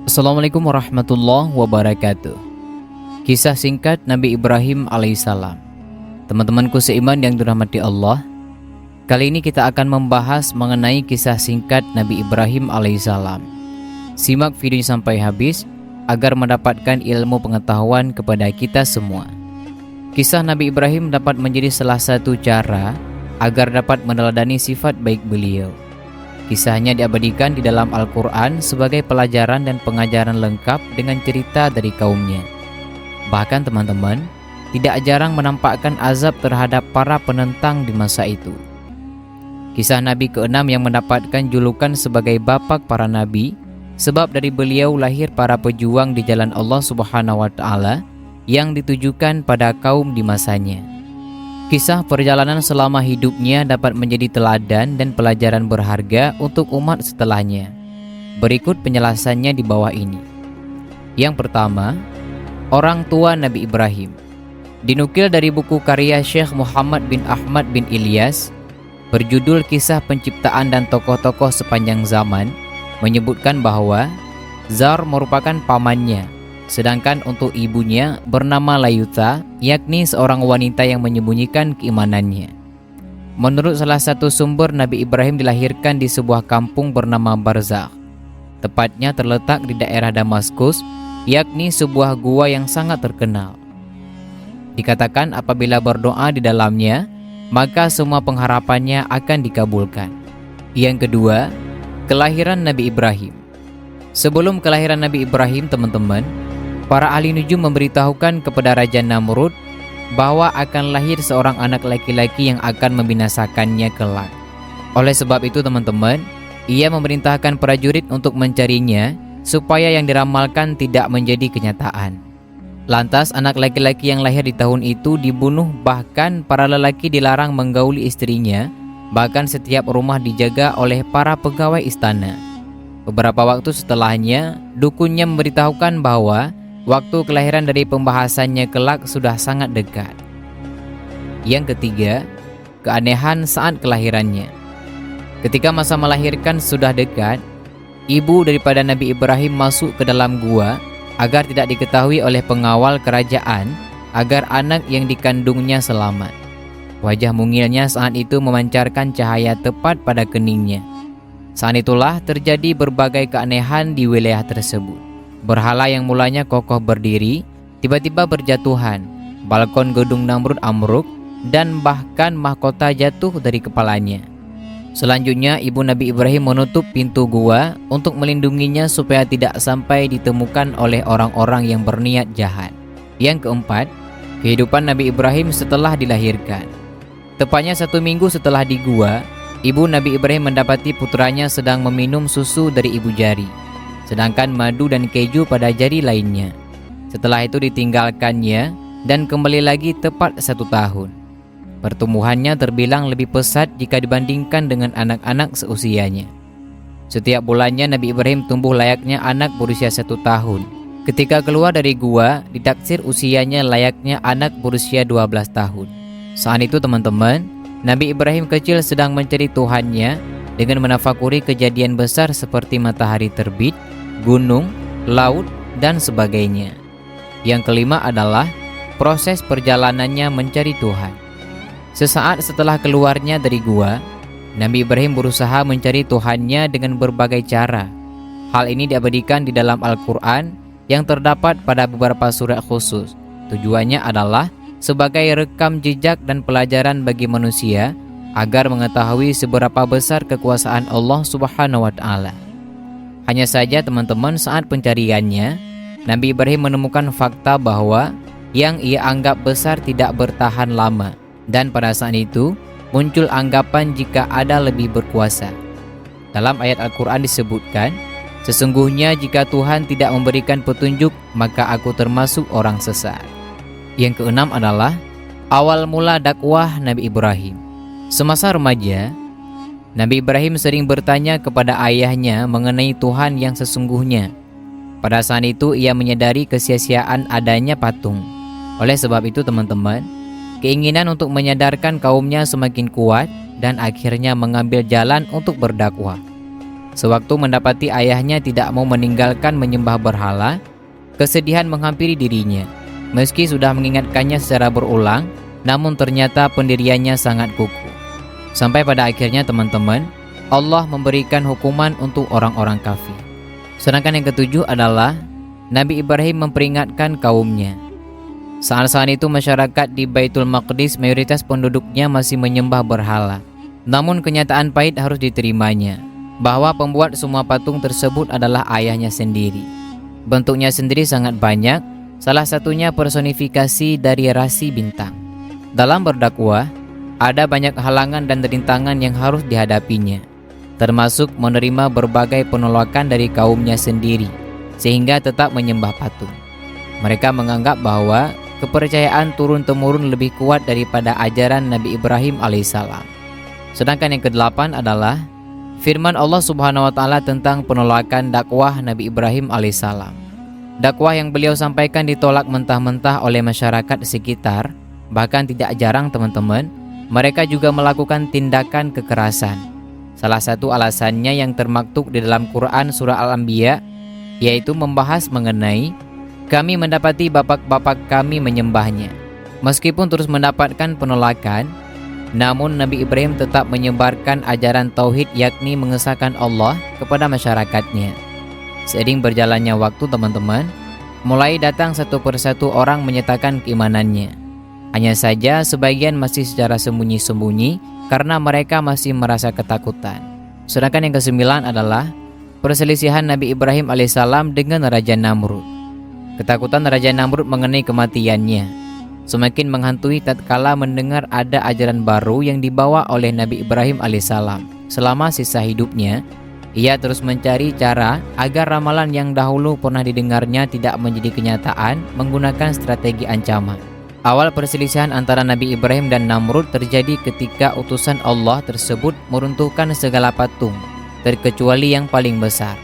Assalamualaikum warahmatullahi wabarakatuh. Kisah singkat Nabi Ibrahim alaihissalam. Teman-temanku seiman yang dirahmati Allah, kali ini kita akan membahas mengenai kisah singkat Nabi Ibrahim alaihissalam. Simak videonya sampai habis agar mendapatkan ilmu pengetahuan kepada kita semua. Kisah Nabi Ibrahim dapat menjadi salah satu cara agar dapat meneladani sifat baik beliau. Kisahnya diabadikan di dalam Al-Quran sebagai pelajaran dan pengajaran lengkap dengan cerita dari kaumnya. Bahkan teman-teman, tidak jarang menampakkan azab terhadap para penentang di masa itu. Kisah Nabi ke-6 yang mendapatkan julukan sebagai bapak para nabi, sebab dari beliau lahir para pejuang di jalan Allah Subhanahu wa Ta'ala yang ditujukan pada kaum di masanya. Kisah perjalanan selama hidupnya dapat menjadi teladan dan pelajaran berharga untuk umat setelahnya. Berikut penjelasannya di bawah ini. Yang pertama, orang tua Nabi Ibrahim. Dinukil dari buku karya Syekh Muhammad bin Ahmad bin Ilyas berjudul Kisah Penciptaan dan Tokoh-tokoh Sepanjang Zaman, menyebutkan bahwa Zar merupakan pamannya, sedangkan untuk ibunya bernama Layutha, yakni seorang wanita yang menyembunyikan keimanannya. Menurut salah satu sumber, Nabi Ibrahim dilahirkan di sebuah kampung bernama Barzakh. Tepatnya terletak di daerah Damaskus, yakni sebuah gua yang sangat terkenal. Dikatakan apabila berdoa di dalamnya, maka semua pengharapannya akan dikabulkan. Yang kedua, kelahiran Nabi Ibrahim. Sebelum kelahiran Nabi Ibrahim, teman-teman, para ahli nujum memberitahukan kepada Raja Namrud bahwa akan lahir seorang anak laki-laki yang akan membinasakannya kelak. Oleh sebab itu teman-teman, ia memerintahkan prajurit untuk mencarinya supaya yang diramalkan tidak menjadi kenyataan. Lantas anak laki-laki yang lahir di tahun itu dibunuh, bahkan para lelaki dilarang menggauli istrinya, bahkan setiap rumah dijaga oleh para pegawai istana. Beberapa waktu setelahnya, dukunnya memberitahukan bahwa waktu kelahiran dari pembahasannya kelak sudah sangat dekat. Yang ketiga, keanehan saat kelahirannya. Ketika masa melahirkan sudah dekat, ibu daripada Nabi Ibrahim masuk ke dalam gua agar tidak diketahui oleh pengawal kerajaan, agar anak yang dikandungnya selamat. Wajah mungilnya saat itu memancarkan cahaya tepat pada keningnya. Saat itulah terjadi berbagai keanehan di wilayah tersebut. Berhala yang mulanya kokoh berdiri, tiba-tiba berjatuhan. Balkon gedung Namrud ambruk, dan bahkan mahkota jatuh dari kepalanya. Selanjutnya, ibu Nabi Ibrahim menutup pintu gua untuk melindunginya supaya tidak sampai ditemukan oleh orang-orang yang berniat jahat. Yang keempat, kehidupan Nabi Ibrahim setelah dilahirkan. Tepatnya 1 minggu setelah di gua, ibu Nabi Ibrahim mendapati putranya sedang meminum susu dari ibu jari, sedangkan madu dan keju pada jari lainnya. Setelah itu ditinggalkannya dan kembali lagi tepat 1 tahun. Pertumbuhannya terbilang lebih pesat jika dibandingkan dengan anak-anak seusianya. Setiap bulannya Nabi Ibrahim tumbuh layaknya anak berusia 1 tahun. Ketika keluar dari gua, ditaksir usianya layaknya anak berusia 12 tahun. Saat itu teman-teman, Nabi Ibrahim kecil sedang mencari Tuhannya dengan menafakuri kejadian besar seperti matahari terbit, gunung, laut, dan sebagainya. Yang kelima adalah proses perjalanannya mencari Tuhan. Sesaat setelah keluarnya dari gua, Nabi Ibrahim berusaha mencari Tuhannya dengan berbagai cara. Hal ini diabadikan di dalam Al-Quran yang terdapat pada beberapa surat khusus. Tujuannya adalah sebagai rekam jejak dan pelajaran bagi manusia agar mengetahui seberapa besar kekuasaan Allah Subhanahu wa Ta'ala. Hanya saja teman-teman, saat pencariannya, Nabi Ibrahim menemukan fakta bahwa yang ia anggap besar tidak bertahan lama, dan pada saat itu muncul anggapan jika ada lebih berkuasa. Dalam ayat Al-Quran disebutkan, sesungguhnya jika Tuhan tidak memberikan petunjuk, maka aku termasuk orang sesat. Yang keenam adalah awal mula dakwah Nabi Ibrahim. Semasa remaja, Nabi Ibrahim sering bertanya kepada ayahnya mengenai Tuhan yang sesungguhnya. Pada saat itu ia menyadari kesia-siaan adanya patung. Oleh sebab itu teman-teman, keinginan untuk menyadarkan kaumnya semakin kuat dan akhirnya mengambil jalan untuk berdakwah. Sewaktu mendapati ayahnya tidak mau meninggalkan menyembah berhala, kesedihan menghampiri dirinya. Meski sudah mengingatkannya secara berulang, namun ternyata pendiriannya sangat kukuh. Sampai pada akhirnya teman-teman, Allah memberikan hukuman untuk orang-orang kafir. Sedangkan yang ketujuh adalah Nabi Ibrahim memperingatkan kaumnya. Saat itu masyarakat di Baitul Maqdis mayoritas penduduknya masih menyembah berhala. Namun kenyataan pahit harus diterimanya, bahwa pembuat semua patung tersebut adalah ayahnya sendiri. Bentuknya sendiri sangat banyak, salah satunya personifikasi dari rasi bintang. Dalam berdakwah, ada banyak halangan dan rintangan yang harus dihadapinya, termasuk menerima berbagai penolakan dari kaumnya sendiri, sehingga tetap menyembah patung. Mereka menganggap bahwa kepercayaan turun-temurun lebih kuat daripada ajaran Nabi Ibrahim alaihissalam. Sedangkan yang kedelapan adalah firman Allah Subhanahu wa taala tentang penolakan dakwah Nabi Ibrahim alaihissalam. Dakwah yang beliau sampaikan ditolak mentah-mentah oleh masyarakat sekitar. Bahkan tidak jarang teman-teman, mereka juga melakukan tindakan kekerasan. Salah satu alasannya yang termaktub di dalam Quran surah Al-Anbiya, yaitu membahas mengenai kami mendapati bapak-bapak kami menyembahnya. Meskipun terus mendapatkan penolakan, namun Nabi Ibrahim tetap menyebarkan ajaran tauhid, yakni mengesahkan Allah kepada masyarakatnya. Seiring berjalannya waktu teman-teman, mulai datang satu persatu orang menyatakan keimanannya. Hanya saja sebagian masih secara sembunyi-sembunyi karena mereka masih merasa ketakutan. Sedangkan yang kesembilan adalah perselisihan Nabi Ibrahim alaihissalam dengan Raja Namrud. Ketakutan Raja Namrud mengenai kematiannya semakin menghantui tatkala mendengar ada ajaran baru yang dibawa oleh Nabi Ibrahim alaihissalam. Selama sisa hidupnya, ia terus mencari cara agar ramalan yang dahulu pernah didengarnya tidak menjadi kenyataan menggunakan strategi ancaman. Awal perselisihan antara Nabi Ibrahim dan Namrud terjadi ketika utusan Allah tersebut meruntuhkan segala patung, terkecuali yang paling besar.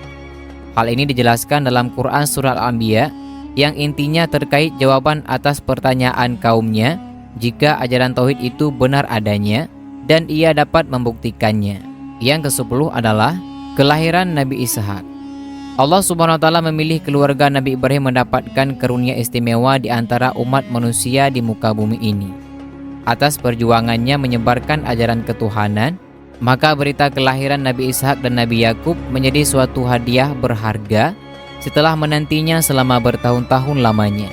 Hal ini dijelaskan dalam Quran surah Al-Anbiya, yang intinya terkait jawaban atas pertanyaan kaumnya jika ajaran tauhid itu benar adanya dan ia dapat membuktikannya. Yang ke-10 adalah kelahiran Nabi Ishak. Allah Subhanahu wa taala memilih keluarga Nabi Ibrahim mendapatkan karunia istimewa di antara umat manusia di muka bumi ini. Atas perjuangannya menyebarkan ajaran ketuhanan, maka berita kelahiran Nabi Ishak dan Nabi Yakub menjadi suatu hadiah berharga setelah menantinya selama bertahun-tahun lamanya.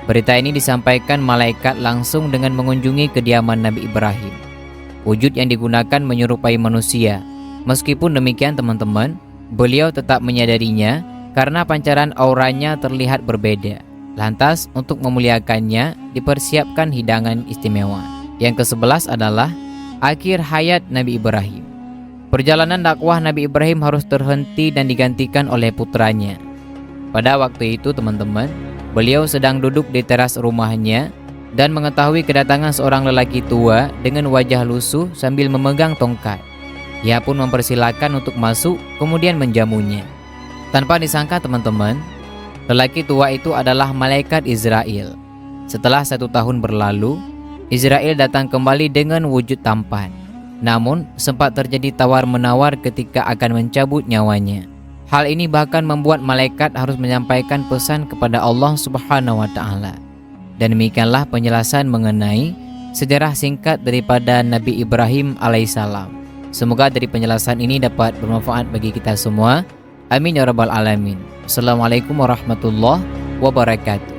Berita ini disampaikan malaikat langsung dengan mengunjungi kediaman Nabi Ibrahim. Wujud yang digunakan menyerupai manusia. Meskipun demikian teman-teman, beliau tetap menyadarinya karena pancaran auranya terlihat berbeda. Lantas untuk memuliakannya dipersiapkan hidangan istimewa. Yang ke-11 adalah akhir hayat Nabi Ibrahim. Perjalanan dakwah Nabi Ibrahim harus terhenti dan digantikan oleh putranya. Pada waktu itu teman-teman, beliau sedang duduk di teras rumahnya dan mengetahui kedatangan seorang lelaki tua dengan wajah lusuh sambil memegang tongkat. Ia pun mempersilakan untuk masuk, kemudian menjamunya. Tanpa disangka teman-teman, lelaki tua itu adalah malaikat Israel. Setelah 1 tahun berlalu, Israel datang kembali dengan wujud tampan. Namun sempat terjadi tawar-menawar ketika akan mencabut nyawanya. Hal ini bahkan membuat malaikat harus menyampaikan pesan kepada Allah Subhanahu wa taala. Dan demikianlah penjelasan mengenai sejarah singkat daripada Nabi Ibrahim alaihissalam. Semoga dari penjelasan ini dapat bermanfaat bagi kita semua. Amin ya rabbal alamin. Assalamualaikum warahmatullahi wabarakatuh.